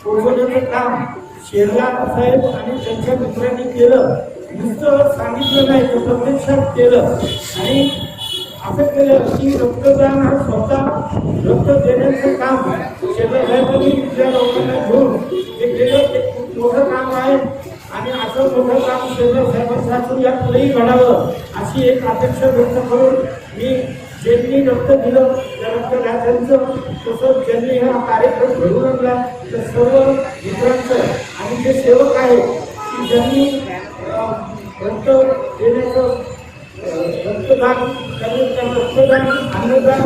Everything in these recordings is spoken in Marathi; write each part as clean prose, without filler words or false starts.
पोहोचवण्याचं काम शेरला साहेब आणि त्यांच्या मित्रांनी केलं. नुसतं सांगितलं नाही तर प्रत्यक्षात केलं आणि असं केलं की रक्तदान हा स्वतः रक्त देण्याचं काम शेरला साहेबांनी त्या लोकांना घेऊन जे केलं ते खूप मोठं काम आहे आणि असं मोठं काम शेरला साहेबांसाठी या पुढेही घडावं अशी एक अपेक्षा व्यक्त करून मी ज्यांनी रक्त दिलं त्या रक्तदात्यांचं तसंच ज्यांनी हा कार्यक्रम घडवून आणला त्या सर्व मित्रांचं आणि जे सेवक आहेत की ज्यांनी रक्त देण्याचं रक्तदान रक्तदान अन्नदान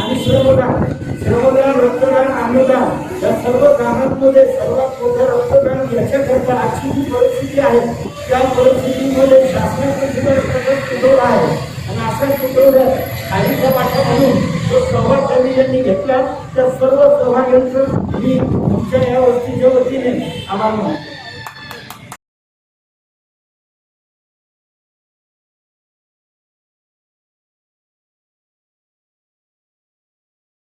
आणि श्रमदान रक्तदान अन्नदान या सर्व कामांमध्ये सर्वात मोठं रक्तदान याच्याकरता आजची जी परिस्थिती आहे त्या परिस्थितीमध्ये शासनाचं सुद्धा कुटुंब आहे आणि अशा कुटुंबात काहीचा वाटा म्हणून जो सहभाग त्यांनी ज्यांनी घेतला त्या सर्व सहभाग्यांचं मी तुमच्या या वस्तीच्या वतीने आभार मानतो.